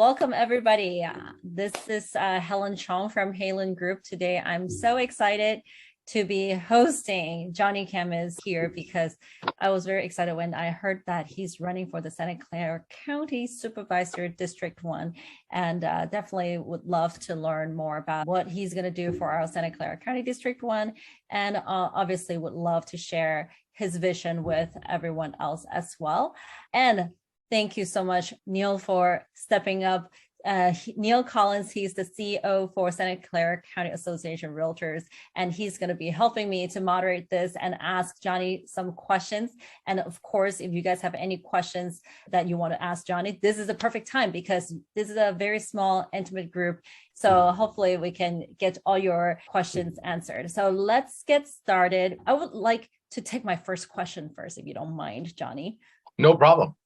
Welcome, everybody. This is Helen Chong from HAYLEN Group. Today, I'm so excited to be hosting Johnny Khamis here because I was very excited when I heard that he's running for the Santa Clara County Supervisor District 1, and definitely would love to learn more about what he's going to do for our Santa Clara County District 1, and obviously would love to share his vision with everyone else as well. And thank you so much, Neil, for stepping up. Neil Collins, he's the CEO for Santa Clara County Association Realtors, and he's going to be helping me to moderate this and ask Johnny some questions. And of course, if you guys have any questions that you want to ask Johnny, this is a perfect time because this is a very small, intimate group. So hopefully we can get all your questions answered. So let's get started. I would like to take my first question first, if you don't mind, Johnny. No problem.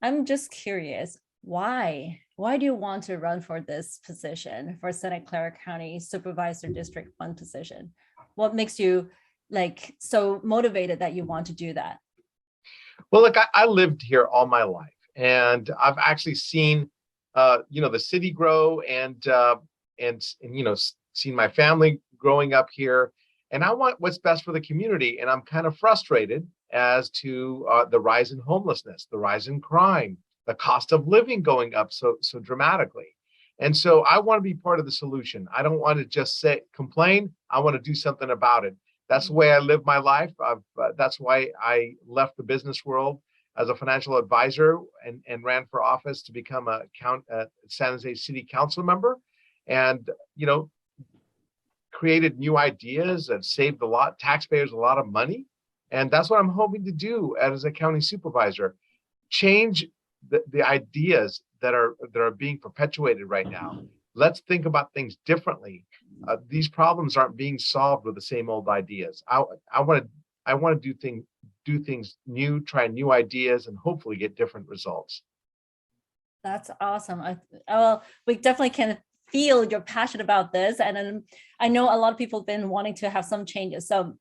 I'm just curious, why do you want to run for this position, for Santa Clara County Supervisor District 1 position? What makes you so motivated that you want to do that? Well, look, I lived here all my life, and I've actually seen, the city grow and seen my family growing up here. And I want what's best for the community. And I'm kind of frustrated as to the rise in homelessness, the rise in crime, the cost of living going up so dramatically. And so I want to be part of the solution. I don't want to just complain. I want to do something about it. That's the way I live my life. That's why I left the business world as a financial advisor and ran for office to become a San Jose City Council member, and created new ideas that saved taxpayers a lot of money. And that's what I'm hoping to do as a county supervisor. Change the ideas that are being perpetuated right now. Let's think about things differently. These problems aren't being solved with the same old ideas. I want to do things new, try new ideas, and hopefully get different results. That's awesome. Well, we definitely can feel your passion about this, and I know a lot of people have been wanting to have some changes. So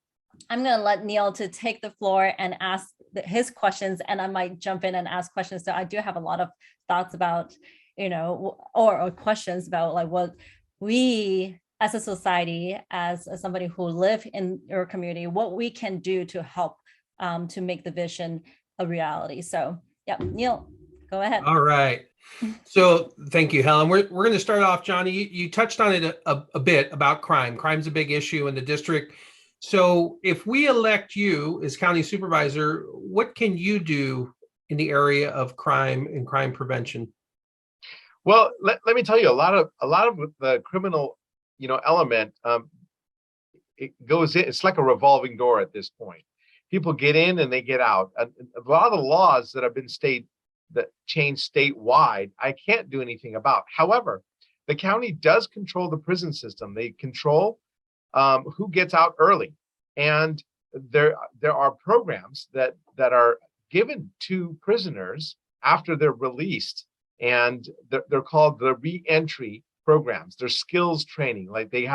I'm going to let Neil to take the floor and ask his questions, and I might jump in and ask questions. So I do have a lot of thoughts about, or questions about what we as a society, as somebody who live in your community, what we can do to help to make the vision a reality. So yeah, Neil, go ahead. All right. So thank you, Helen. We're going to start off, Johnny. You touched on it a bit about crime. Crime's a big issue in the district. So if we elect you as county supervisor, what can you do in the area of crime and crime prevention? Well, let me tell you, a lot of the criminal, element, it goes in. It's like a revolving door at this point. People get in and they get out. A lot of the laws that have been changed statewide, I can't do anything about. However, the county does control the prison system. They control who gets out early, and there are programs that are given to prisoners after they're released, and they're called the re-entry programs. They're skills training, like they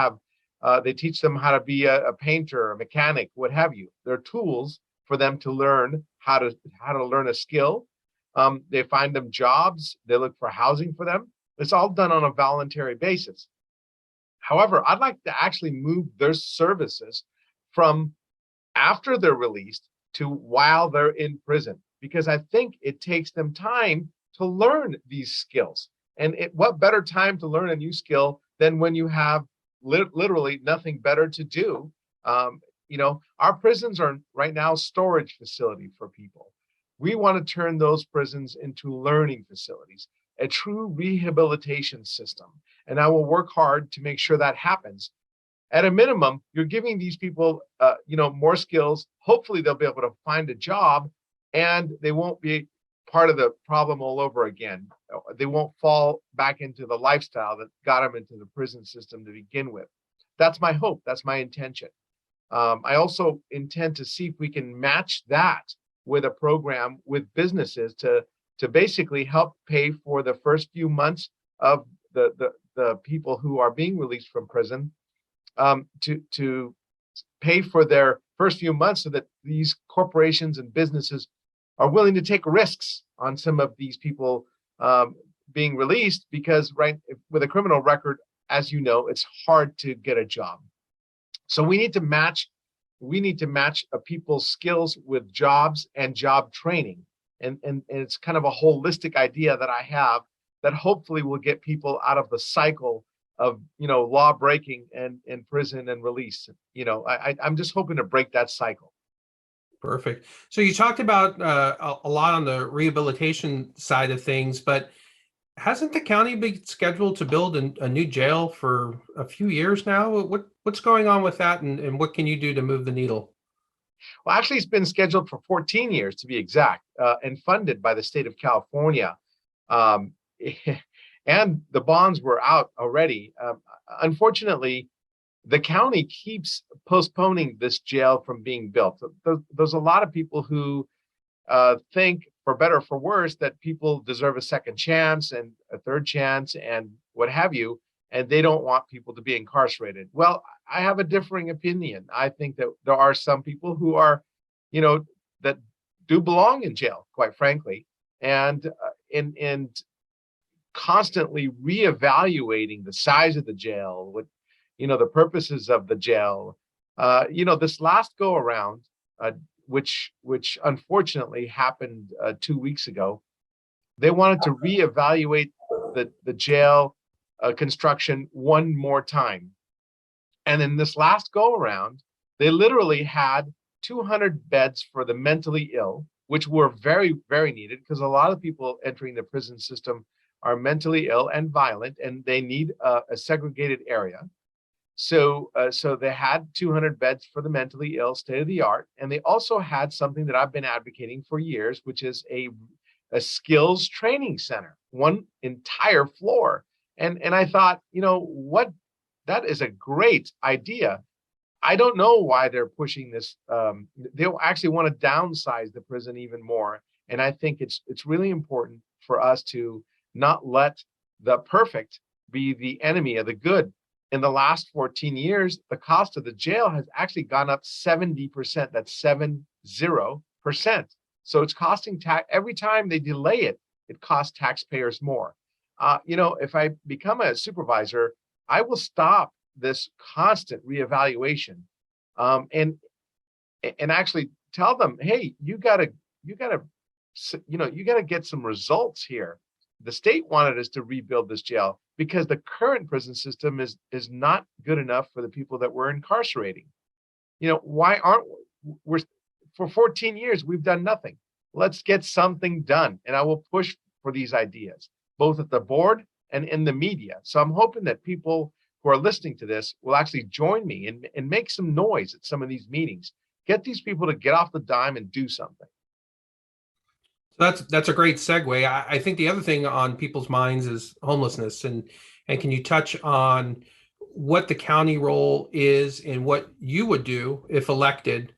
teach them how to be a painter, a mechanic, what have you. They're tools for them to learn how to learn a skill. They find them jobs. They look for housing for them. It's all done on a voluntary basis. However, I'd like to actually move their services from after they're released to while they're in prison, because I think it takes them time to learn these skills. And what better time to learn a new skill than when you have literally nothing better to do? Our prisons are right now storage facility for people. We want to turn those prisons into learning facilities, a true rehabilitation system. And I will work hard to make sure that happens. At a minimum, you're giving these people, more skills. Hopefully they'll be able to find a job, and they won't be part of the problem all over again. They won't fall back into the lifestyle that got them into the prison system to begin with. That's my hope. That's my intention. I also intend to see if we can match that with a program with businesses to basically help pay for the first few months of the people who are being released from prison, to pay for their first few months, so that these corporations and businesses are willing to take risks on some of these people being released because with a criminal record, as you know, it's hard to get a job. So we need to match people's skills with jobs and job training. And it's kind of a holistic idea that I have that hopefully will get people out of the cycle of, law breaking and prison and release. I'm just hoping to break that cycle. Perfect. So you talked about a lot on the rehabilitation side of things, but hasn't the county been scheduled to build a new jail for a few years now? What's going on with that, and what can you do to move the needle? Well, actually, it's been scheduled for 14 years to be exact, and funded by the state of California. Um, and the bonds were out already. Unfortunately, the county keeps postponing this jail from being built. There's a lot of people who think, for better or for worse, that people deserve a second chance and a third chance and what have you, and they don't want people to be incarcerated. Well, I have a differing opinion. I think that there are some people who are, that do belong in jail, quite frankly, and constantly reevaluating the size of the jail, what the purposes of the jail. This last go around, which unfortunately happened 2 weeks ago, they wanted to reevaluate the jail construction one more time. And in this last go around, they literally had 200 beds for the mentally ill, which were very, very needed because a lot of people entering the prison system are mentally ill and violent, and they need a segregated area. So they had 200 beds for the mentally ill, state of the art. And they also had something that I've been advocating for years, which is a skills training center, one entire floor. And I thought, that is a great idea. I don't know why they're pushing this. They actually want to downsize the prison even more. And I think it's really important for us to not let the perfect be the enemy of the good. In the last 14 years, the cost of the jail has actually gone up 70%. That's 70%. So it's costing every time they delay it, it costs taxpayers more. If I become a supervisor, I will stop this constant reevaluation, and actually tell them, hey, you gotta get some results here. The state wanted us to rebuild this jail because the current prison system is not good enough for the people that we're incarcerating. Why aren't we? For 14 years, we've done nothing. Let's get something done. And I will push for these ideas, both at the board and in the media. So I'm hoping that people who are listening to this will actually join me and make some noise at some of these meetings. Get these people to get off the dime and do something. That's a great segue. I think the other thing on people's minds is homelessness, and can you touch on what the county role is and what you would do if elected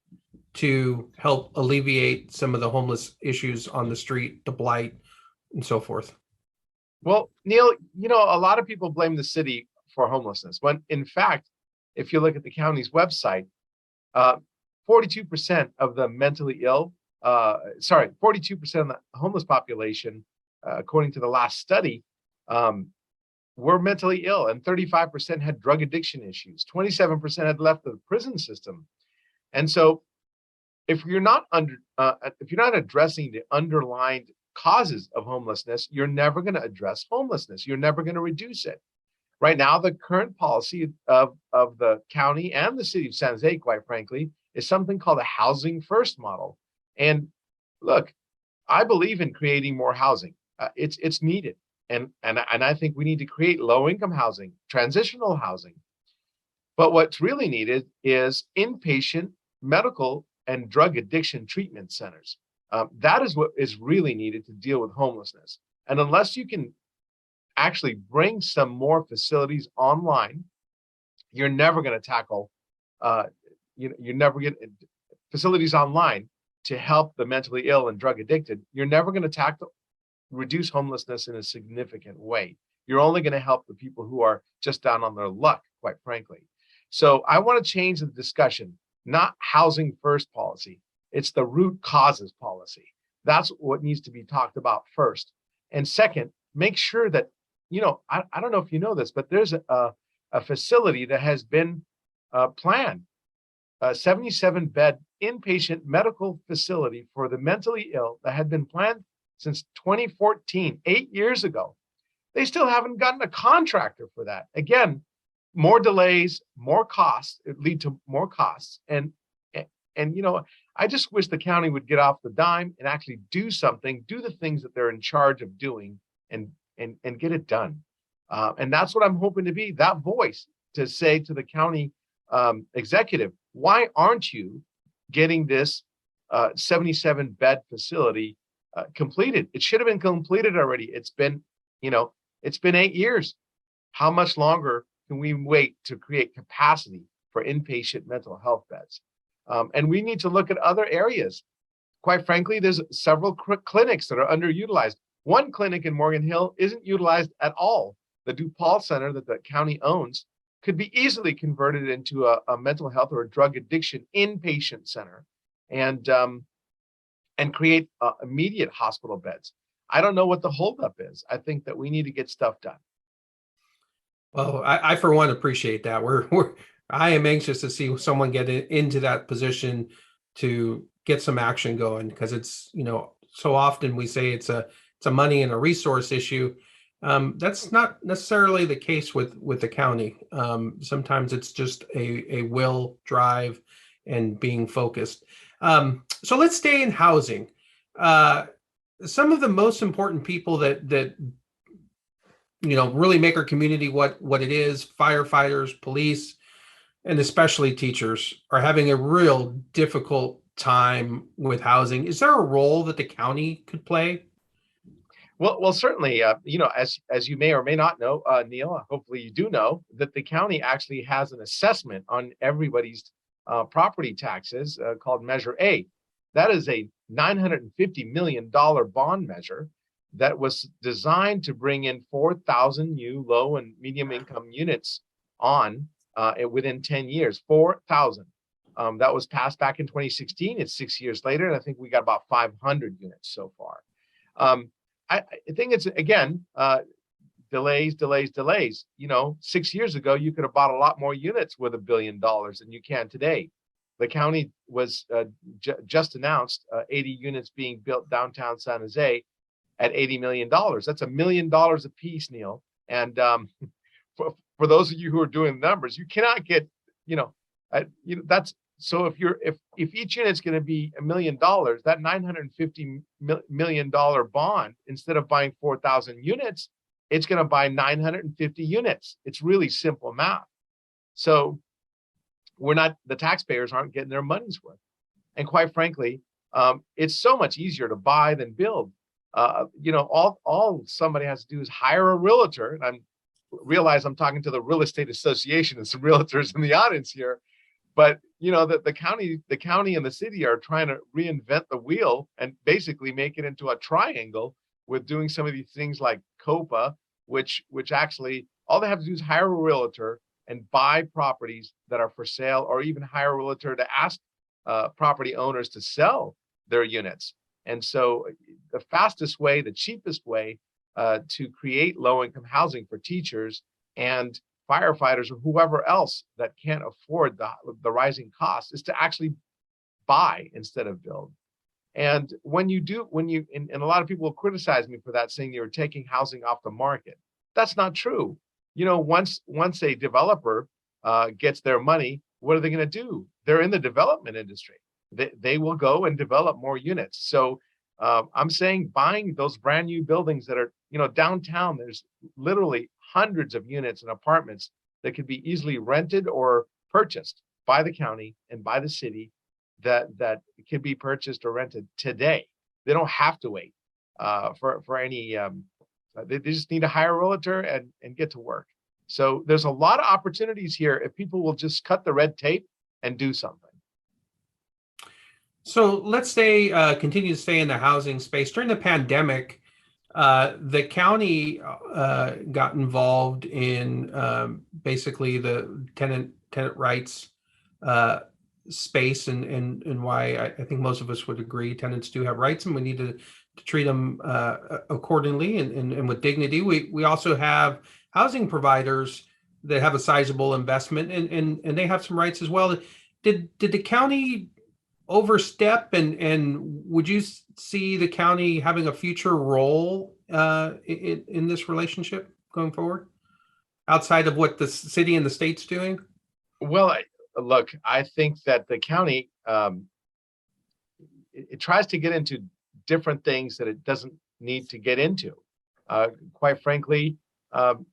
to help alleviate some of the homeless issues on the street, the blight, and so forth? Well, Neil, a lot of people blame the city for homelessness, when in fact, if you look at the county's website, 42% of the mentally ill, 42% of the homeless population, according to the last study, were mentally ill, and 35% had drug addiction issues. 27% had left the prison system. And so if you're not addressing the underlying causes of homelessness, you're never going to address homelessness. You're never going to reduce it. Right now, the current policy of the county and the city of San Jose, quite frankly, is something called a housing first model. And look, I believe in creating more housing. It's needed. And I think we need to create low-income housing, transitional housing. But what's really needed is inpatient medical and drug addiction treatment centers. That is what is really needed to deal with homelessness. And unless you can actually bring some more facilities online, you're never going to tackle, you're never going to facilities online to help the mentally ill and drug addicted. You're never going to reduce homelessness in a significant way. You're only going to help the people who are just down on their luck, quite frankly. So I want to change the discussion, not housing first policy. It's the root causes policy. That's what needs to be talked about first. And second, make sure that, I don't know if you know this, but there's a facility that has been planned, a 77-bed inpatient medical facility for the mentally ill that had been planned since 2014, 8 years ago. They still haven't gotten a contractor for that. Again, more delays, more costs, it lead to more costs. And I just wish the county would get off the dime and actually do something, do the things that they're in charge of doing, and get it done. And that's what I'm hoping to be, that voice to say to the county executive, why aren't you getting this 77-bed facility completed? It should have been completed already. It's been 8 years. How much longer can we wait to create capacity for inpatient mental health beds? And we need to look at other areas. Quite frankly, there's several clinics that are underutilized. One clinic in Morgan Hill isn't utilized at all. The DuPaul Center that the county owns could be easily converted into a mental health or a drug addiction inpatient center and create immediate hospital beds. I don't know what the holdup is. I think that we need to get stuff done. Well, I for one appreciate that. I am anxious to see someone get into that position to get some action going, because it's, so often we say it's a money and a resource issue. That's not necessarily the case with the county. Sometimes it's just a will, drive, and being focused. So let's stay in housing. Some of the most important people that really make our community what it is, firefighters, police, and especially teachers, are having a real difficult time with housing. Is there a role that the county could play? Well, certainly, as you may or may not know, Neil, hopefully you do know that the county actually has an assessment on everybody's property taxes called Measure A. That is a $950 million bond measure that was designed to bring in 4,000 new low and medium income units on within 10 years, 4,000. That was passed back in 2016. It's 6 years later, and I think we got about 500 units so far. I think it's, again, delays. 6 years ago, you could have bought a lot more units with $1 billion than you can today. The county was just announced 80 units being built downtown San Jose at $80 million. That's $1 million a piece, Neil. And for those of you who are doing the numbers, you cannot get, that's, so if each unit's going to be $1 million, that $950 million bond, instead of buying 4,000 units, it's going to buy 950 units. It's really simple math. So the taxpayers aren't getting their money's worth. And quite frankly, it's so much easier to buy than build. All somebody has to do is hire a realtor. And I realize I'm talking to the Real Estate Association and some realtors in the audience here. But the county and the city are trying to reinvent the wheel and basically make it into a triangle with doing some of these things like COPA, which actually all they have to do is hire a realtor and buy properties that are for sale, or even hire a realtor to ask property owners to sell their units. And so the fastest way, the cheapest way to create low-income housing for teachers and firefighters or whoever else that can't afford the rising costs is to actually buy instead of build. And and a lot of people will criticize me for that, saying you're taking housing off the market. That's not true. Once a developer gets their money, what are they going to do? They're in the development industry. They will go and develop more units. So I'm saying buying those brand new buildings that are, downtown, there's literally hundreds of units and apartments that could be easily rented or purchased by the county and by the city that can be purchased or rented today. They don't have to wait for any, they just need to hire a realtor and get to work. So there's a lot of opportunities here if people will just cut the red tape and do something. So let's continue to stay in the housing space. During the pandemic, the county got involved in basically the tenant rights space, and why I think most of us would agree tenants do have rights, and we need to treat them accordingly and with dignity. We also have housing providers that have a sizable investment and they have some rights as well. Did the county overstep and would you see the county having a future role in this relationship going forward outside of what the city and the state's doing? Well, look, I think that the county it tries to get into different things that it doesn't need to get into. Quite frankly, the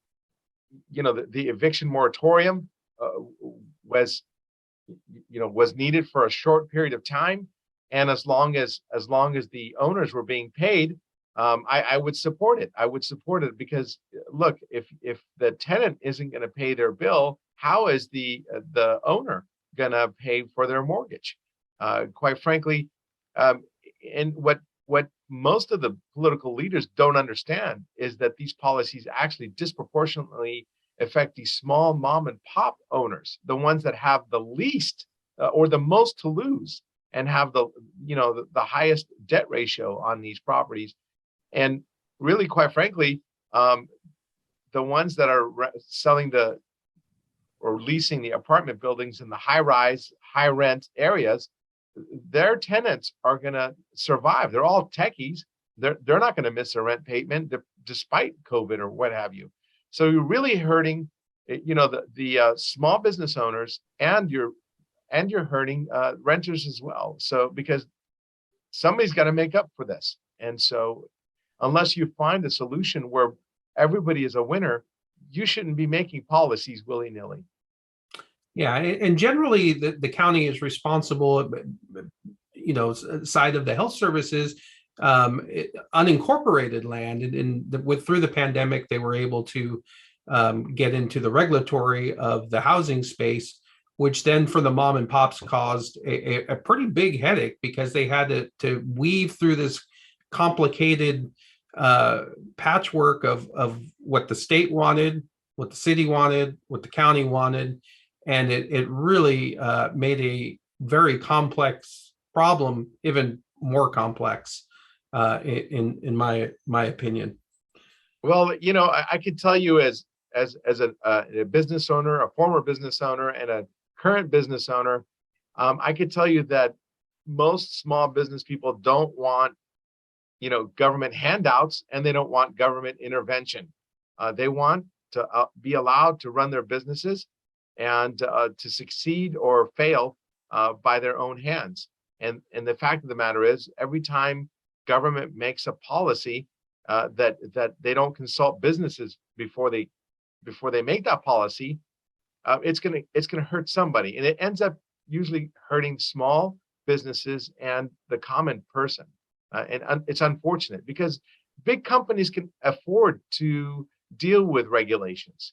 eviction moratorium was needed for a short period of time, and as long as the owners were being paid, I would support it. I would support it because look, if the tenant isn't going to pay their bill, how is the owner going to pay for their mortgage? Quite frankly, and what most of the political leaders don't understand is that these policies actually disproportionately affect these small mom and pop owners, the ones that have the least or the most to lose and have the highest debt ratio on these properties. And really, quite frankly, the ones that are selling or leasing the apartment buildings in the high-rise, high-rent areas, their tenants are going to survive. They're all techies. They're not going to miss a rent payment despite COVID or what have you. So you're really hurting, the small business owners, and you're hurting renters as well. So because somebody's got to make up for this, and so unless you find a solution where everybody is a winner, you shouldn't be making policies willy-nilly. Yeah, and generally the county is responsible, side of the health services, unincorporated land, and through the pandemic, they were able to get into the regulatory of the housing space, which then for the mom and pops caused a pretty big headache because they had to weave through this complicated patchwork of what the state wanted, what the city wanted, what the county wanted. And it really made a very complex problem even more complex, in my opinion. Well, I could tell you as a business owner, a former business owner, and a current business owner, I could tell you that most small business people don't want, government handouts, and they don't want government intervention. They want to be allowed to run their businesses and to succeed or fail by their own hands. And the fact of the matter is, every time government makes a policy that they don't consult businesses before they make that policy, it's gonna hurt somebody, and it ends up usually hurting small businesses and the common person. And it's unfortunate because big companies can afford to deal with regulations.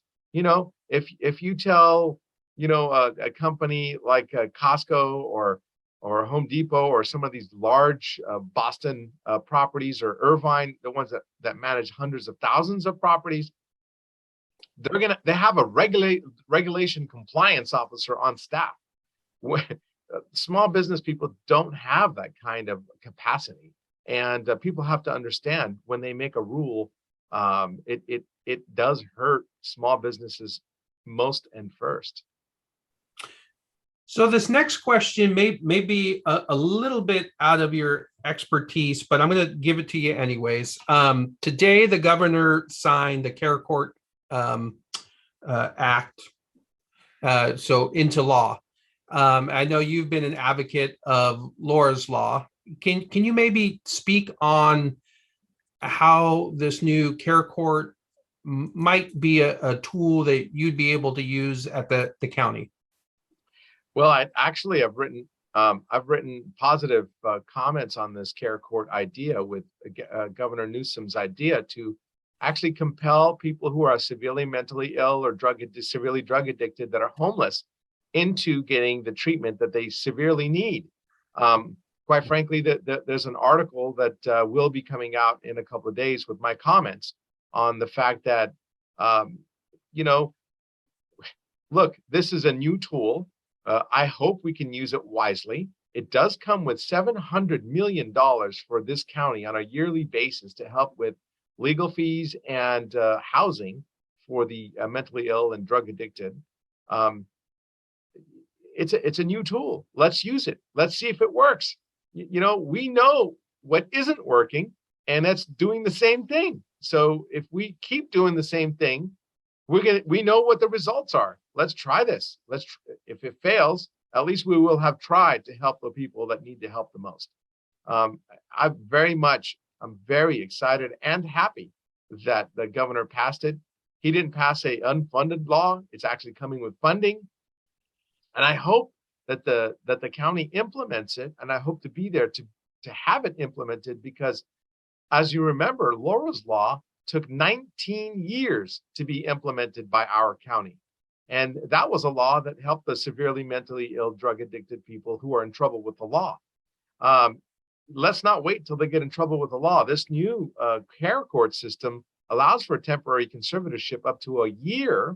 If you tell, a company like Costco or Home Depot or some of these large Boston properties, or Irvine, the ones that manage hundreds of thousands of properties, they have a regulation compliance officer on staff. Small business people don't have that kind of capacity, and people have to understand when they make a rule, it does hurt small businesses most and first. So this next question may be a little bit out of your expertise, but I'm going to give it to you anyways. Today, the governor signed the Care Court Act, so into law. I know you've been an advocate of Laura's Law. Can you maybe speak on how this new Care Court might be a tool that you'd be able to use at the county? Well, I've written positive comments on this Care Court idea with Governor Newsom's idea to actually compel people who are severely mentally ill or severely drug addicted that are homeless into getting the treatment that they severely need. Quite frankly, there's an article that will be coming out in a couple of days with my comments on the fact that, look, this is a new tool. I hope we can use it wisely. it does come with $700 million for this county on a yearly basis to help with legal fees and housing for the mentally ill and drug addicted. It's a new tool. Let's use it. Let's see if it works. We know what isn't working, and that's doing the same thing. So if we keep doing the same thing, we know what the results are. Let's try this. If it fails, at least we will have tried to help the people that need the help the most. I'm very excited and happy that the governor passed it. He didn't pass a unfunded law. It's actually coming with funding. And I hope that the county implements it, and I hope to be there to have it implemented, because as you remember, Laura's law took 19 years to be implemented by our county. And that was a law that helped the severely mentally ill, drug addicted people who are in trouble with the law. Let's not wait till they get in trouble with the law. This new care court system allows for temporary conservatorship up to a year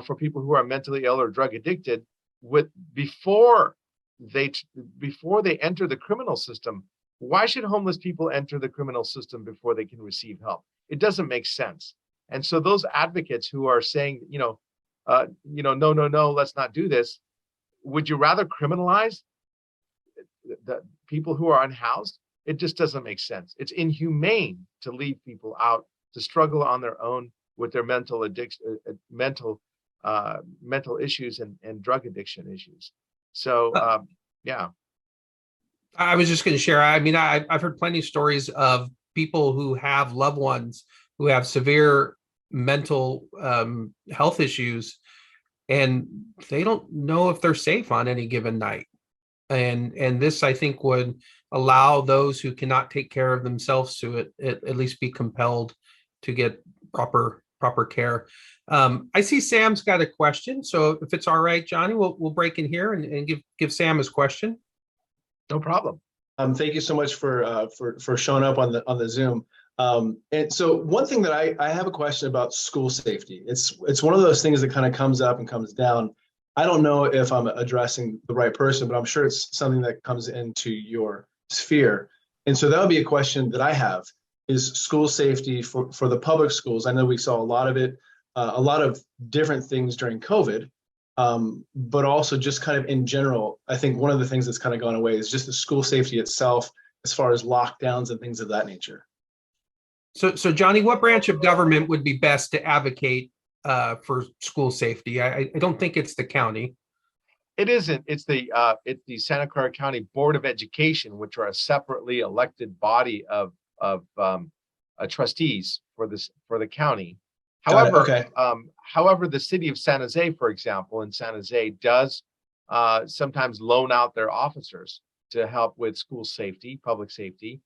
for people who are mentally ill or drug addicted before they enter the criminal system. Why should homeless people enter the criminal system before they can receive help? It doesn't make sense. And so those advocates who are saying, no, let's not do this. Would you rather criminalize the people who are unhoused? It just doesn't make sense. It's inhumane to leave people out to struggle on their own with their mental addiction, mental issues and drug addiction issues. So, yeah. I was just going to share. I mean, I've heard plenty of stories of people who have loved ones who have severe mental health issues, and they don't know if they're safe on any given night. And this, I think, would allow those who cannot take care of themselves to at least be compelled to get proper care. I see Sam's got a question, so if it's all right, Johnny, we'll break in here and give Sam his question. No problem. Thank you so much for showing up on the Zoom. And so one thing that I have a question about school safety. It's one of those things that kind of comes up and comes down. I don't know if I'm addressing the right person, but I'm sure it's something that comes into your sphere. And so that would be a question that I have, is school safety for the public schools. I know we saw a lot of it, a lot of different things during COVID. But also just kind of in general, I think one of the things that's kind of gone away is just the school safety itself, as far as lockdowns and things of that nature. So Johnny, what branch of government would be best to advocate for school safety? I don't think it's the county. It isn't. It's the Santa Clara County Board of Education, which are a separately elected body of trustees for the county. However, however, the city of San Jose, for example, in San Jose does sometimes loan out their officers to help with school safety, public safety.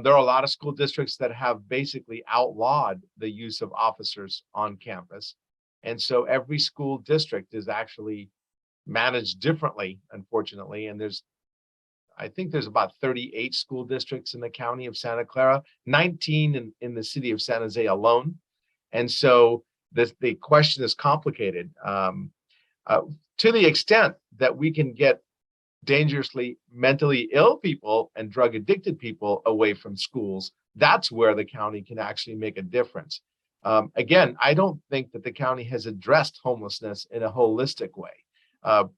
There are a lot of school districts that have basically outlawed the use of officers on campus. And so every school district is actually managed differently, unfortunately. And I think there's about 38 school districts in the county of Santa Clara, 19 in the city of San Jose alone. And so the question is complicated to the extent that we can get dangerously mentally ill people and drug addicted people away from schools. That's where the county can actually make a difference. Again, I don't think that the county has addressed homelessness in a holistic way. And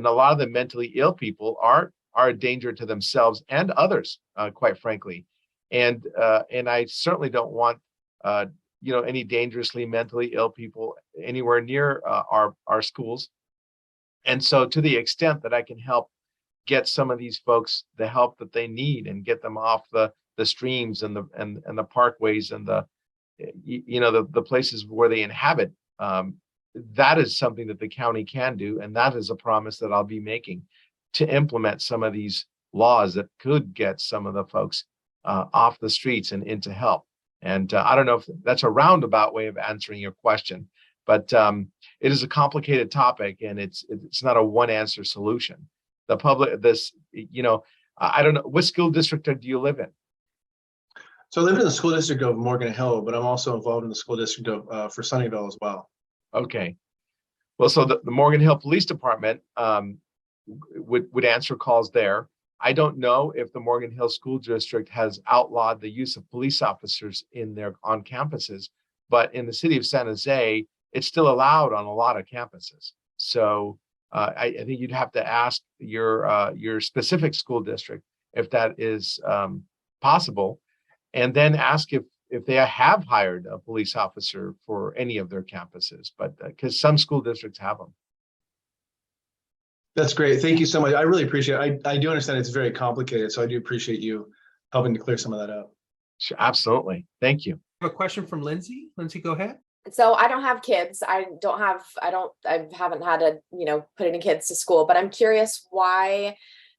a lot of the mentally ill people are a danger to themselves and others, quite frankly. And I certainly don't want any dangerously mentally ill people anywhere near our schools. And so to the extent that I can help get some of these folks the help that they need and get them off the streams and the parkways and the places where they inhabit, that is something that the county can do. And that is a promise that I'll be making, to implement some of these laws that could get some of the folks off the streets and into help. And I don't know if that's a roundabout way of answering your question, but it is a complicated topic, and it's not a one answer solution. I don't know, what school district do you live in? So I live in the school district of Morgan Hill, but I'm also involved in the school district for Sunnyvale as well. Okay. Well, so the Morgan Hill Police Department would answer calls there. I don't know if the Morgan Hill School District has outlawed the use of police officers on campuses, but in the city of San Jose, it's still allowed on a lot of campuses. So I think you'd have to ask your specific school district if that is possible, and then ask if they have hired a police officer for any of their campuses, but because some school districts have them. That's great. Thank you so much. I really appreciate it. I do understand it's very complicated, so I do appreciate you helping to clear some of that up. Sure, absolutely. Thank you. I have a question from Lindsay. Lindsay, go ahead. So I don't have kids. I haven't had to, put any kids to school, but I'm curious why,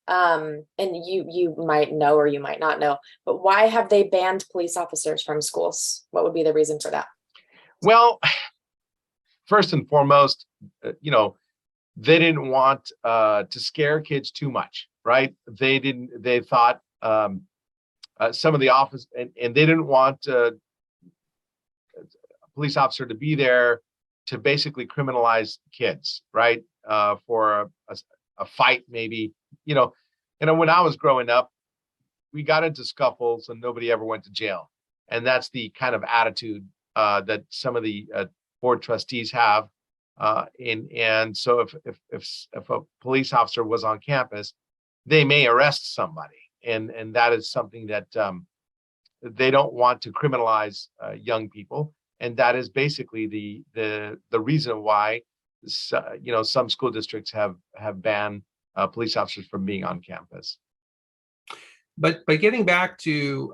and you might know, or you might not know, but why have they banned police officers from schools? What would be the reason for that? Well, first and foremost, they didn't want to scare kids too much, right? They thought some of the office, and they didn't want a police officer to be there to basically criminalize kids, right? For a fight, maybe, when I was growing up, we got into scuffles and nobody ever went to jail. And that's the kind of attitude that some of the board trustees have. And so if a police officer was on campus, they may arrest somebody, and that is something that they don't want to criminalize young people, and that is basically the reason why some school districts have banned police officers from being on campus. But getting back to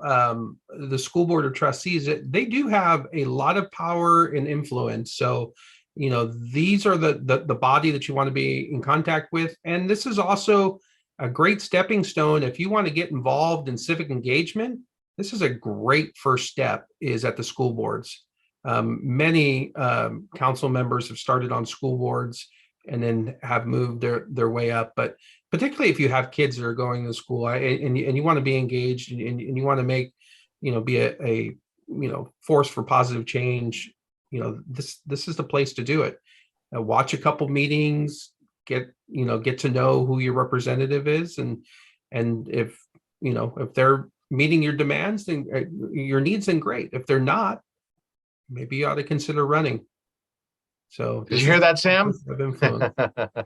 the school board of trustees, they do have a lot of power and influence. So these are the body that you want to be in contact with. And this is also a great stepping stone. If you want to get involved in civic engagement, this is a great first step, is at the school boards. Many council members have started on school boards and then have moved their way up. But particularly if you have kids that are going to school and you want to be engaged and you want to make, be a force for positive change, this is the place to do it. Watch a couple meetings, get to know who your representative is, and if they're meeting your demands, then your needs, then great. If they're not, maybe you ought to consider running. So did you hear that, Sam?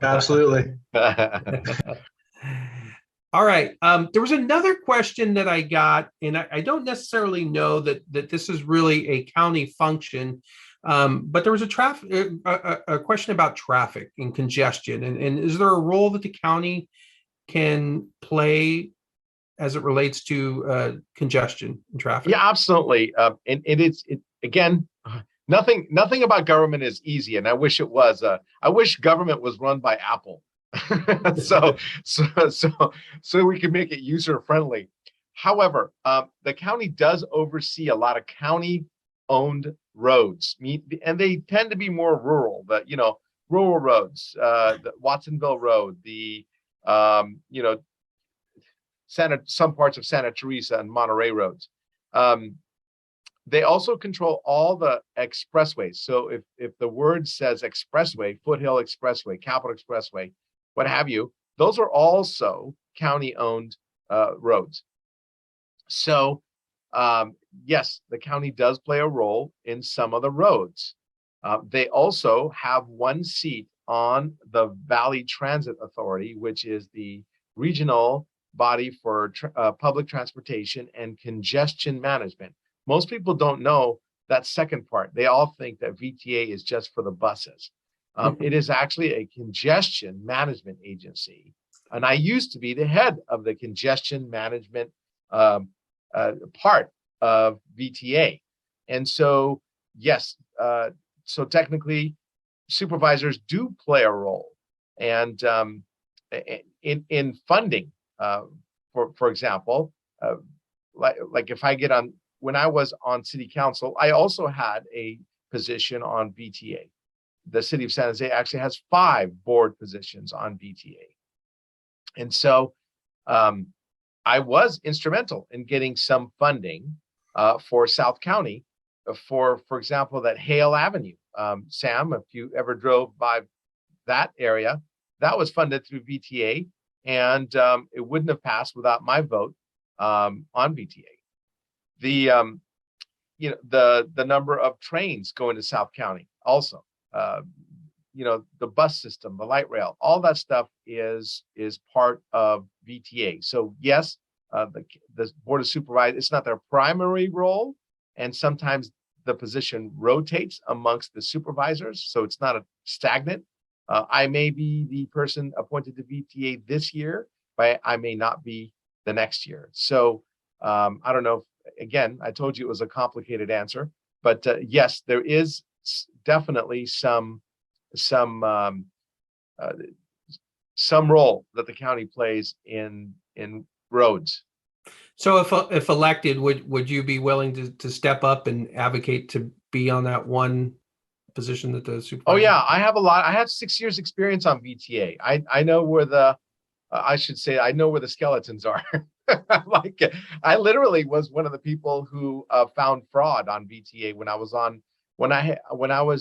Absolutely. All right. There was another question that I got, and I don't necessarily know that this is really a county function. But there was a question about traffic and congestion, and is there a role that the county can play as it relates to congestion and traffic? Yeah, absolutely. And it's again, nothing about government is easy, and I wish it was. I wish government was run by Apple, so we can make it user friendly. However, the county does oversee a lot of county-owned roads, and they tend to be more rural. But rural roads, the Watsonville Road, some parts of Santa Teresa and Monterey roads. They also control all the expressways. So if the word says expressway, Foothill Expressway, Capitol Expressway, what have you, those are also county-owned roads. So yes, the county does play a role in some of the roads. They also have one seat on the Valley Transit Authority, which is the regional body for public transportation and congestion management. Most people don't know that second part. They all think that VTA is just for the buses. It is actually a congestion management agency. And I used to be the head of the congestion management part of VTA. And so, yes, so technically supervisors do play a role. And in funding, for example, like if I get on, when I was on city council, I also had a position on VTA. The city of San Jose actually has 5 board positions on VTA. And so I was instrumental in getting some funding for South County for example, that Hale Avenue. Sam, if you ever drove by that area, that was funded through VTA, and it wouldn't have passed without my vote on VTA. The the number of trains going to South County also. The bus system, the light rail, all that stuff is part of VTA. So yes, the Board of Supervisors, it's not their primary role, and sometimes the position rotates amongst the supervisors, so it's not a stagnant. I may be the person appointed to VTA this year, but I may not be the next year. So I don't know. Again, I told you it was a complicated answer, but yes, there is definitely some role that the county plays in roads. So if elected, would you be willing to step up and advocate to be on that one position that the supervisor? Oh yeah, I have 6 years experience on VTA. I know where I know where the skeletons are. Like, I literally was one of the people who found fraud on VTA when I was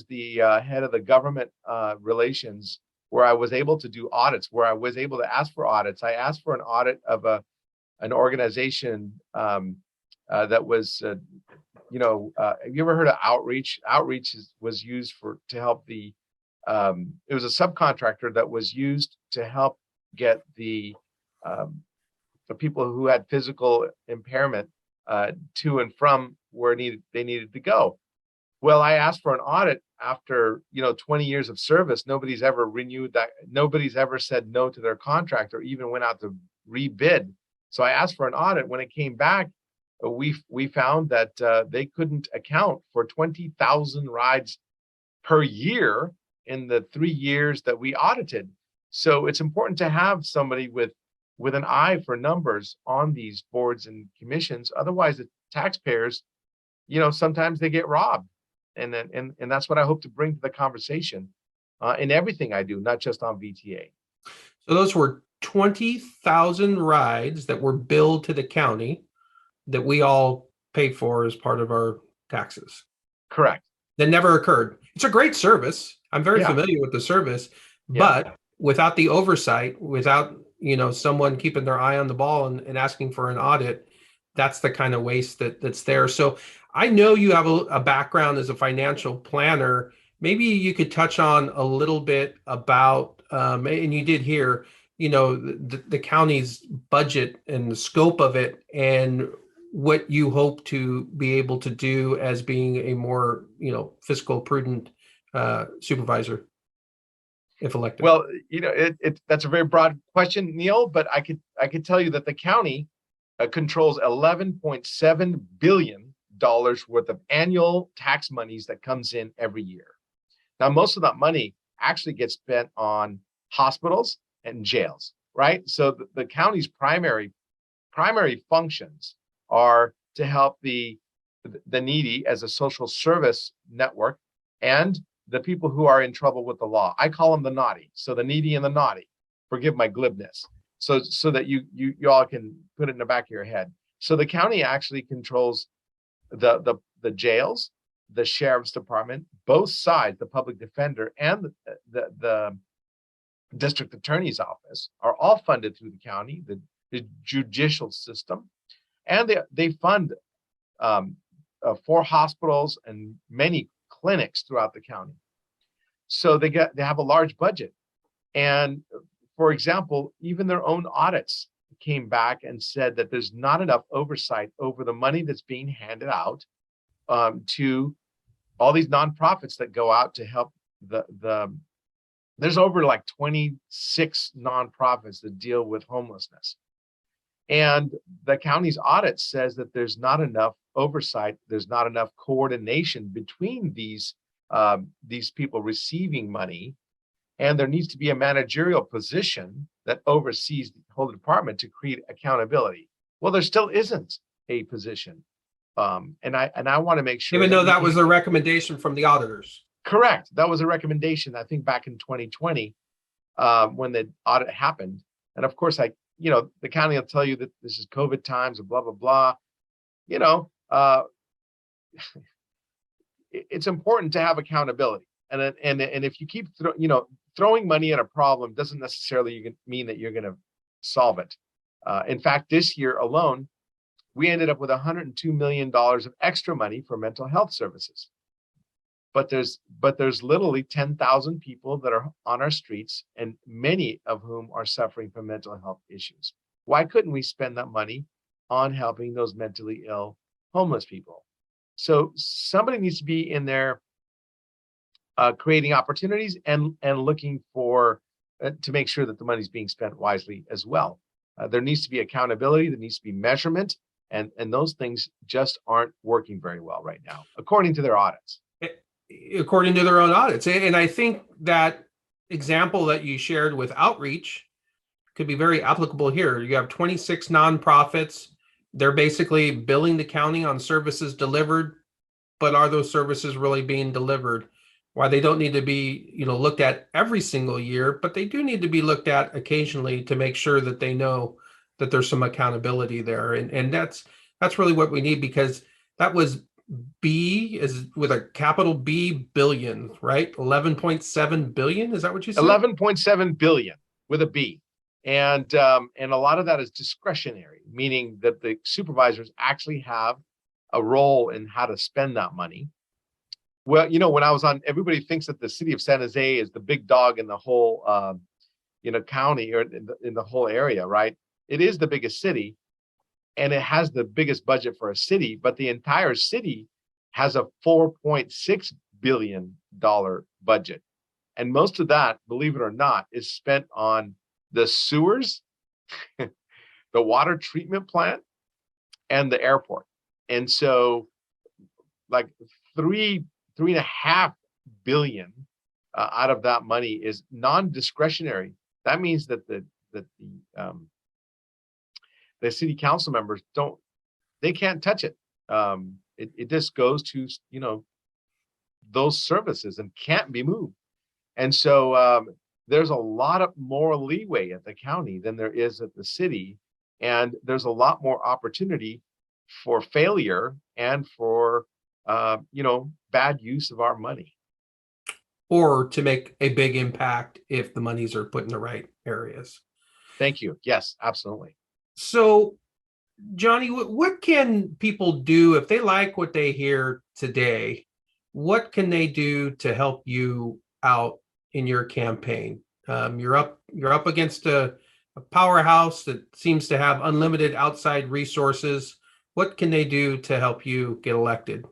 the head of the government relations, where I was able to do audits, where I was able to ask for audits. I asked for an audit of an organization that was, have you ever heard of outreach? Outreach was used to help it was a subcontractor that was used to help get the people who had physical impairment to and from where they needed to go. Well, I asked for an audit after 20 years of service. Nobody's ever renewed that. Nobody's ever said no to their contract or even went out to rebid. So I asked for an audit. When it came back, we found that they couldn't account for 20,000 rides per year in the 3 years that we audited. So it's important to have somebody with an eye for numbers on these boards and commissions. Otherwise, the taxpayers, sometimes they get robbed. And that's what I hope to bring to the conversation in everything I do, not just on VTA. So those were 20,000 rides that were billed to the county that we all paid for as part of our taxes. Correct. That never occurred. It's a great service. I'm very familiar with the service, but without the oversight, without someone keeping their eye on the ball and asking for an audit, that's the kind of waste that's there. So I know you have a background as a financial planner. Maybe you could touch on a little bit about, and you did here, the county's budget and the scope of it, and what you hope to be able to do as being a more, fiscal prudent supervisor, if elected. Well, that's a very broad question, Neil, but I could tell you that the county controls $11.7 billion worth of annual tax monies that comes in every year. Now, most of that money actually gets spent on hospitals and jails, right? So the county's primary functions are to help the needy as a social service network and the people who are in trouble with the law. I call them the naughty. So the needy and the naughty. Forgive my glibness. So that you all can put it in the back of your head. So the county actually controls the jails, the sheriff's department, both sides, the public defender and the district attorney's office are all funded through the county, the judicial system, and they fund 4 hospitals and many clinics throughout the county. So they have a large budget. And for example, even their own audits came back and said that there's not enough oversight over the money that's being handed out to all these nonprofits that go out to help there's over like 26 nonprofits that deal with homelessness. And the county's audit says that there's not enough oversight, there's not enough coordination between these people receiving money, and there needs to be a managerial position that oversees the whole department to create accountability. Well, there still isn't a position, and I want to make sure. Even though that was a recommendation from the auditors. Correct, that was a recommendation. I think back in 2020 when the audit happened, and of course, the county will tell you that this is COVID times and blah blah blah. It's important to have accountability. And if you keep throwing money at a problem doesn't necessarily mean that you're going to solve it. In fact, this year alone, we ended up with $102 million of extra money for mental health services. But there's literally 10,000 people that are on our streets, and many of whom are suffering from mental health issues. Why couldn't we spend that money on helping those mentally ill homeless people? So somebody needs to be in there creating opportunities and looking for to make sure that the money's being spent wisely as well. There needs to be accountability. There needs to be measurement. And those things just aren't working very well right now, according to their audits. According to their own audits. And I think that example that you shared with outreach could be very applicable here. You have 26 nonprofits. They're basically billing the county on services delivered, but are those services really being delivered? Why they don't need to be, looked at every single year, but they do need to be looked at occasionally to make sure that they know that there's some accountability there. And that's really what we need, because that was B is with a capital B billion, right? 11.7 billion. Is that what you said? 11.7 billion with a B. And a lot of that is discretionary, meaning that the supervisors actually have a role in how to spend that money. Well, when I was on, everybody thinks that the city of San Jose is the big dog in the whole, county or in the whole area, right? It is the biggest city, and it has the biggest budget for a city, but the entire city has a $4.6 billion budget. And most of that, believe it or not, is spent on the sewers, the water treatment plant, and the airport. And so like $3.5 billion out of that money is non-discretionary. That means that the city council members they can't touch it. It just goes to those services and can't be moved. And so there's a lot of more leeway at the county than there is at the city, and there's a lot more opportunity for failure and for bad use of our money. Or to make a big impact if the monies are put in the right areas. Thank you. Yes, absolutely. So, Johnny, what can people do if they like what they hear today? What can they do to help you out in your campaign? You're up against a powerhouse that seems to have unlimited outside resources. What can they do to help you get elected?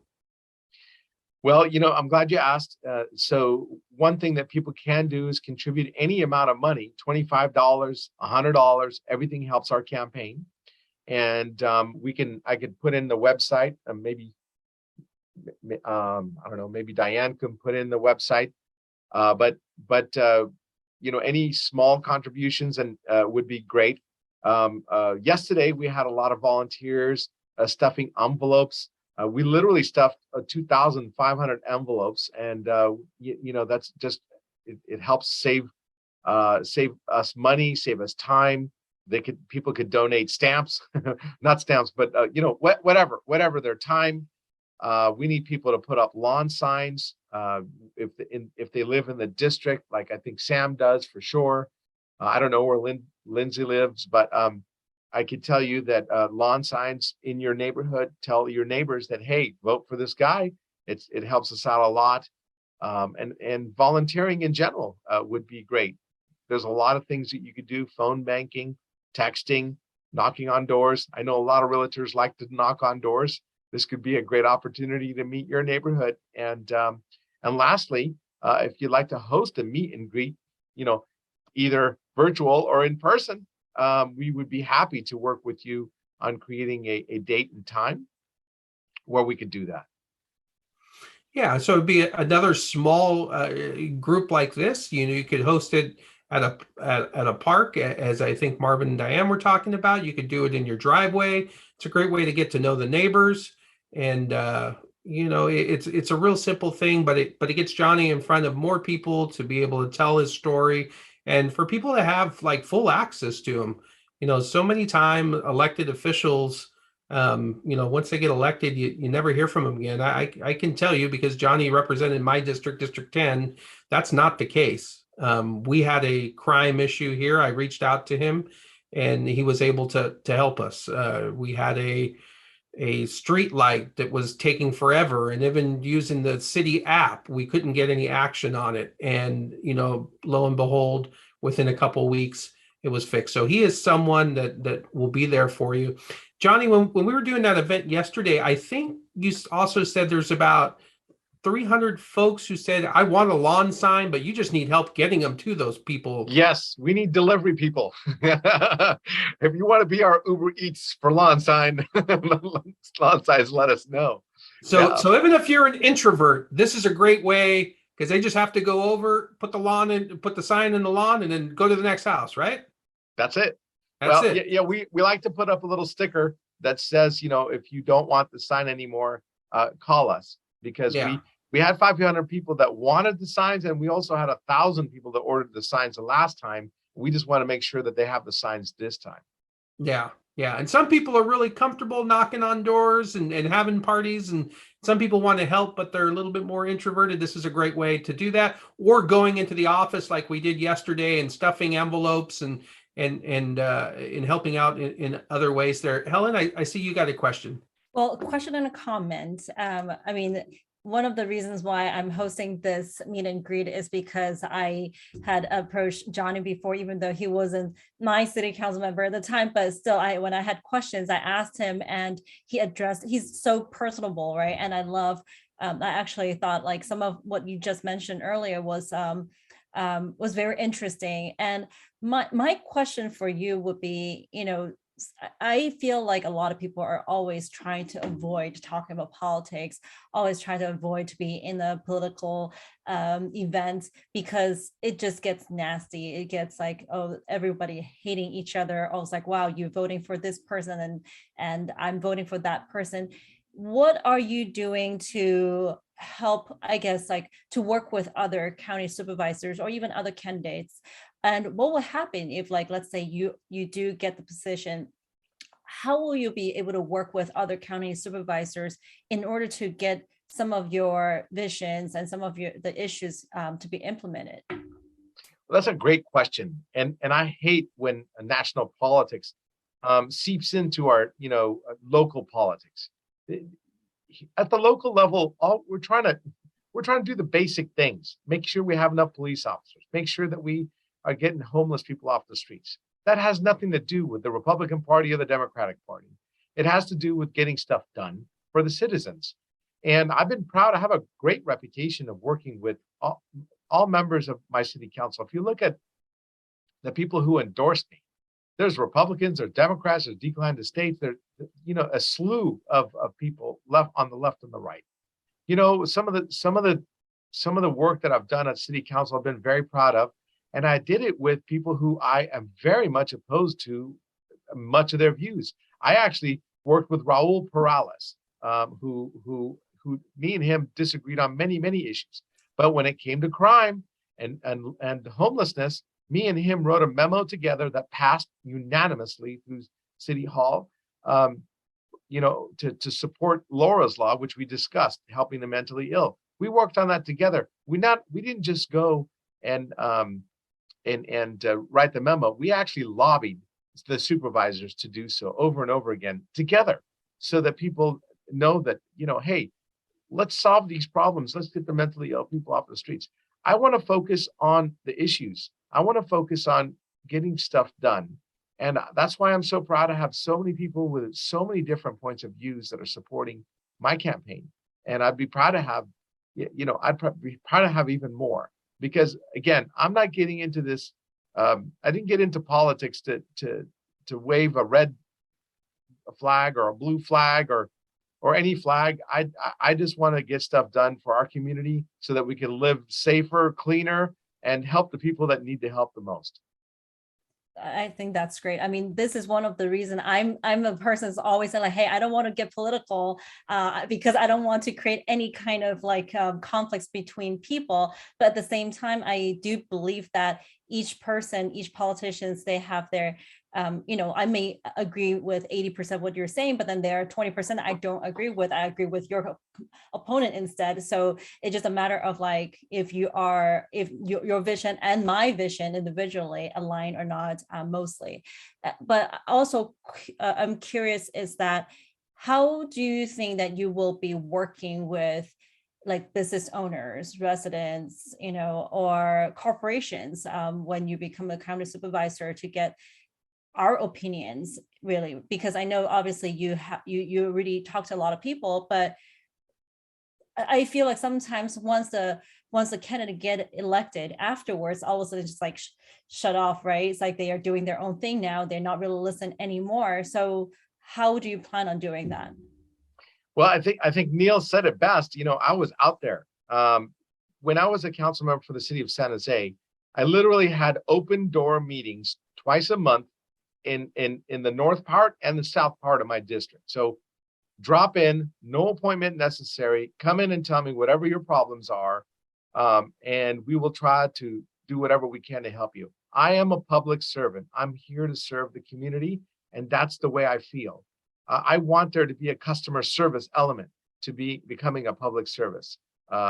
Well, I'm glad you asked. So one thing that people can do is contribute any amount of money, $25, $100, everything helps our campaign. And I could put in the website, maybe I don't know, maybe Diane can put in the website. But any small contributions and would be great. Yesterday we had a lot of volunteers stuffing envelopes. We literally stuffed 2,500 envelopes, and that's just it helps save us money, save us time. People could donate stamps, not stamps, but whatever their time. We need people to put up lawn signs if they live in the district, like I think Sam does for sure. I don't know where Lindsay lives, but I could tell you that lawn signs in your neighborhood tell your neighbors that, hey, vote for this guy. It helps us out a lot. And volunteering in general would be great. There's a lot of things that you could do: phone banking, texting, knocking on doors. I know a lot of realtors like to knock on doors. This could be a great opportunity to meet your neighborhood. And lastly, if you'd like to host a meet and greet, either virtual or in person, we would be happy to work with you on creating a date and time where we could do that. Yeah, so it'd be another small group like this. You could host it at a park, as I think Marvin and Diane were talking about. You could do it in your driveway. It's a great way to get to know the neighbors, and it's a real simple thing, but it gets Johnny in front of more people to be able to tell his story, and for people to have like full access to him. So many times elected officials Once they get elected, you never hear from them again. I can tell you, because Johnny represented my district, District 10, that's not the case. We had a crime issue here. I reached out to him and he was able to help us. We had a street light that was taking forever, and even using the city app, we couldn't get any action on it. And, lo and behold, within a couple of weeks, it was fixed. So he is someone that will be there for you. Johnny, when we were doing that event yesterday, I think you also said there's about 300 folks who said, I want a lawn sign, but you just need help getting them to those people. Yes, we need delivery people. If you want to be our Uber Eats for lawn signs, let us know. So even if you're an introvert, this is a great way, because they just have to go over, put the sign in the lawn, and then go to the next house, right? That's it. That's it. Yeah, we like to put up a little sticker that says, if you don't want the sign anymore, call us, because we had 500 people that wanted the signs, and we also had 1,000 people that ordered the signs the last time. We just want to make sure that they have the signs this time. Yeah. And some people are really comfortable knocking on doors and having parties, and some people want to help, but they're a little bit more introverted. This is a great way to do that, or going into the office like we did yesterday and stuffing envelopes and helping out in other ways there. Helen, I see you got a question. Well, a question and a comment. One of the reasons why I'm hosting this meet and greet is because I had approached Johnny before, even though he wasn't my city council member at the time, but still, when I had questions, I asked him, and he's so personable, right? And I actually thought like some of what you just mentioned earlier was very interesting. And my question for you would be, I feel like a lot of people are always trying to avoid talking about politics, always trying to avoid to be in the political events, because it just gets nasty. It gets like, oh, everybody hating each other. Oh, it's like, wow, you're voting for this person and I'm voting for that person. What are you doing to help, I guess, like to work with other county supervisors or even other candidates? And what will happen if, like, let's say you do get the position? How will you be able to work with other county supervisors in order to get some of your visions and some of the issues to be implemented? Well, that's a great question. And I hate when national politics seeps into our, local politics. At the local level, we're trying to do the basic things. Make sure we have enough police officers. Make sure that we are getting homeless people off the streets. That has nothing to do with the Republican Party or the Democratic Party. It has to do with getting stuff done for the citizens. And I've been proud. I have a great reputation of working with all members of my city council. If you look at the people who endorse me, there's Republicans or Democrats or declined to states. There's, a slew of people on the left and the right. Some of the work that I've done at city council, I've been very proud of. And I did it with people who I am very much opposed to much of their views. I actually worked with Raul Perales, who me and him disagreed on many, many issues. But when it came to crime and homelessness, me and him wrote a memo together that passed unanimously through City Hall, to support Laura's Law, which we discussed, helping the mentally ill. We worked on that together. We didn't just go and write the memo. We actually lobbied the supervisors to do so over and over again together, so that people know that, hey, let's solve these problems. Let's get the mentally ill people off the streets. I want to focus on the issues. I want to focus on getting stuff done. And that's why I'm so proud to have so many people with so many different points of views that are supporting my campaign. And I'd be proud to have, I'd be proud to have even more. Because again, I'm not getting into this. I didn't get into politics to wave a red flag or a blue flag or any flag. I just want to get stuff done for our community so that we can live safer, cleaner, and help the people that need the help the most. I think that's great. I mean, this is one of the reasons I'm a person that's always saying like, hey, I don't want to get political because I don't want to create any kind of like conflicts between people. But at the same time, I do believe that each person, each politicians, they have their, I may agree with 80% what you're saying, but then there are 20% I don't agree with. I agree with your opponent instead. So it's just a matter of like, if your vision and my vision individually align or not, mostly. But also, I'm curious is that, how do you think that you will be working with like business owners, residents, or corporations when you become a county supervisor to get our opinions, really? Because I know obviously you already talk to a lot of people, but I feel like sometimes once the candidate get elected, afterwards all of a sudden just like shut off, right? It's like they are doing their own thing now. They're not really listening anymore. So how do you plan on doing that? Well, I think Neil said it best. I was out there. When I was a council member for the city of San Jose, I literally had open door meetings twice a month in the north part and the south part of my district. So drop in, no appointment necessary. Come in and tell me whatever your problems are, and we will try to do whatever we can to help you. I am a public servant. I'm here to serve the community, and that's the way I feel. I want there to be a customer service element to becoming a public servant to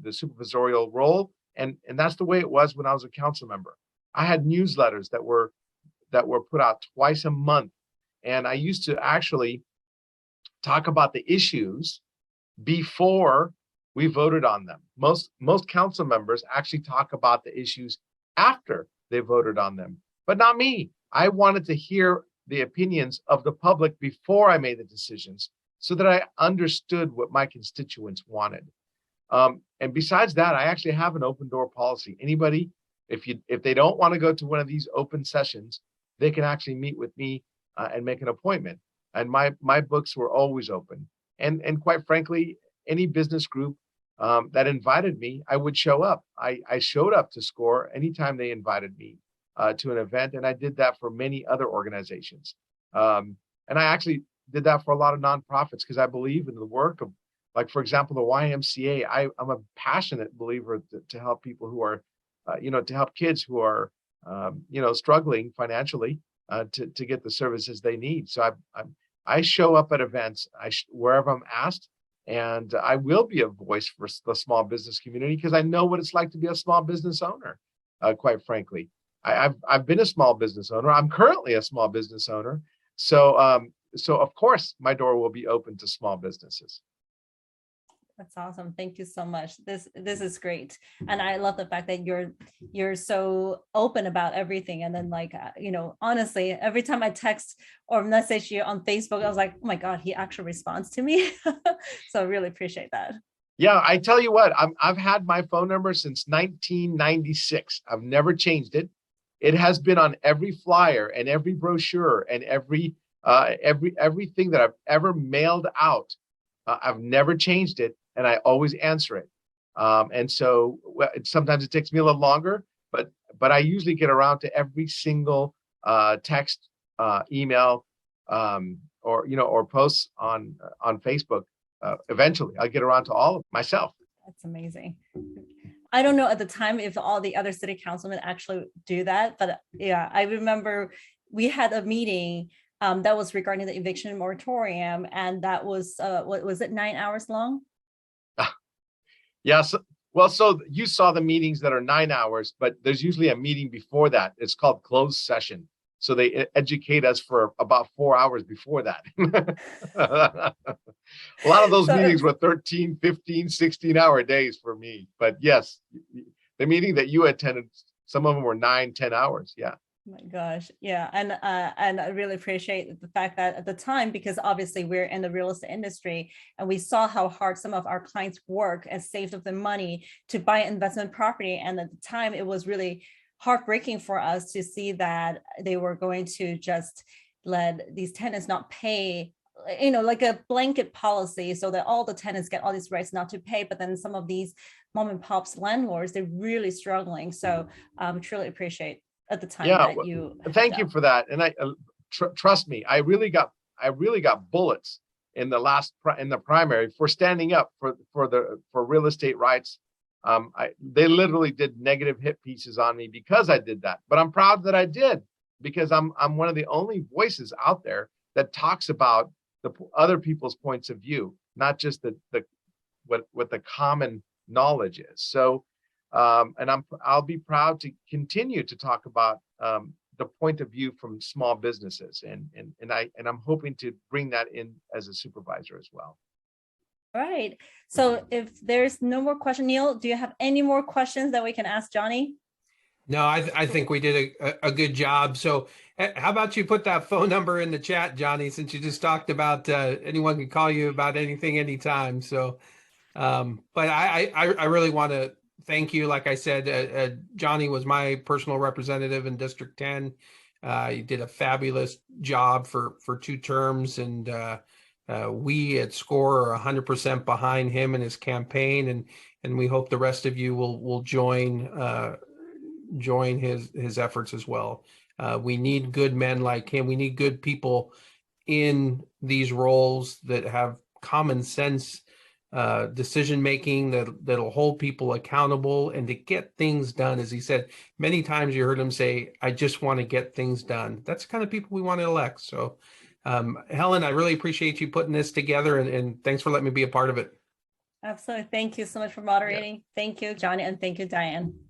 the supervisorial role, and that's the way it was when I was a council member. I had newsletters that were put out twice a month, and I used to actually talk about the issues before we voted on them. Most council members actually talk about the issues after they voted on them, but not me. I wanted to hear the opinions of the public before I made the decisions, so that I understood what my constituents wanted. And besides that, I actually have an open door policy. Anybody, if they don't want to go to one of these open sessions, they can actually meet with me and make an appointment. And my books were always open. And quite frankly, any business group that invited me, I would show up. I showed up to SCORE anytime they invited me to an event, and I did that for many other organizations. And I actually did that for a lot of nonprofits because I believe in the work of, like, for example, the YMCA. I'm a passionate believer to help people who are, to help kids who are, struggling financially to get the services they need. So I show up at events wherever I'm asked, and I will be a voice for the small business community because I know what it's like to be a small business owner. Quite frankly, I've been a small business owner. I'm currently a small business owner. So of course my door will be open to small businesses. That's awesome. Thank you so much. This is great. And I love the fact that you're so open about everything. And then honestly, every time I text or message you on Facebook, I was like, oh my God, he actually responds to me. So I really appreciate that. Yeah, I tell you what, I've had my phone number since 1996. I've never changed it. It has been on every flyer and every brochure and everything that I've ever mailed out. I've never changed it, and I always answer it. And so sometimes it takes me a little longer, but I usually get around to every single text, email, or posts on Facebook. Eventually, I'll get around to all of them myself. That's amazing. I don't know at the time if all the other city councilmen actually do that, but yeah, I remember we had a meeting that was regarding the eviction moratorium, and that was what was it, 9 hours long? Yes. Well, so you saw the meetings that are 9 hours, but there's usually a meeting before that. It's called closed session. So they educate us for about 4 hours before that. A lot of those meetings were 13, 15, 16-hour days for me. But yes, the meeting that you attended, some of them were 9, 10 hours. Yeah. Oh my gosh. Yeah. And I really appreciate the fact that at the time, because obviously we're in the real estate industry and we saw how hard some of our clients work and saved up the money to buy investment property. And at the time it was really heartbreaking for us to see that they were going to just let these tenants not pay, like a blanket policy so that all the tenants get all these rights not to pay. But then some of these mom and pops landlords, they're really struggling. So truly appreciate at the time that you thank you for that. And I trust me, I really got bullets in the primary for standing up for real estate rights They literally did negative hit pieces on me because I did that, but I'm proud that I did, because I'm one of the only voices out there that talks about the other people's points of view, not just what the common knowledge is. So, and I'll be proud to continue to talk about the point of view from small businesses, and I'm hoping to bring that in as a supervisor as well. All right. So if there's no more question, Neil, do you have any more questions that we can ask Johnny? No, I think we did a good job. So how about you put that phone number in the chat, Johnny, since you just talked about anyone can call you about anything, anytime. So, but I really want to thank you. Like I said, Johnny was my personal representative in District 10. You did a fabulous job for 2 terms, and we at SCORE are 100% behind him and his campaign, and we hope the rest of you will join his efforts as well. We need good men like him. We need good people in these roles that have common sense decision making, that'll hold people accountable and to get things done. As he said, many times you heard him say, I just want to get things done. That's the kind of people we want to elect. So Helen, I really appreciate you putting this together, and thanks for letting me be a part of it. Absolutely. Thank you so much for moderating. Thank you, Johnny, and thank you, Diane.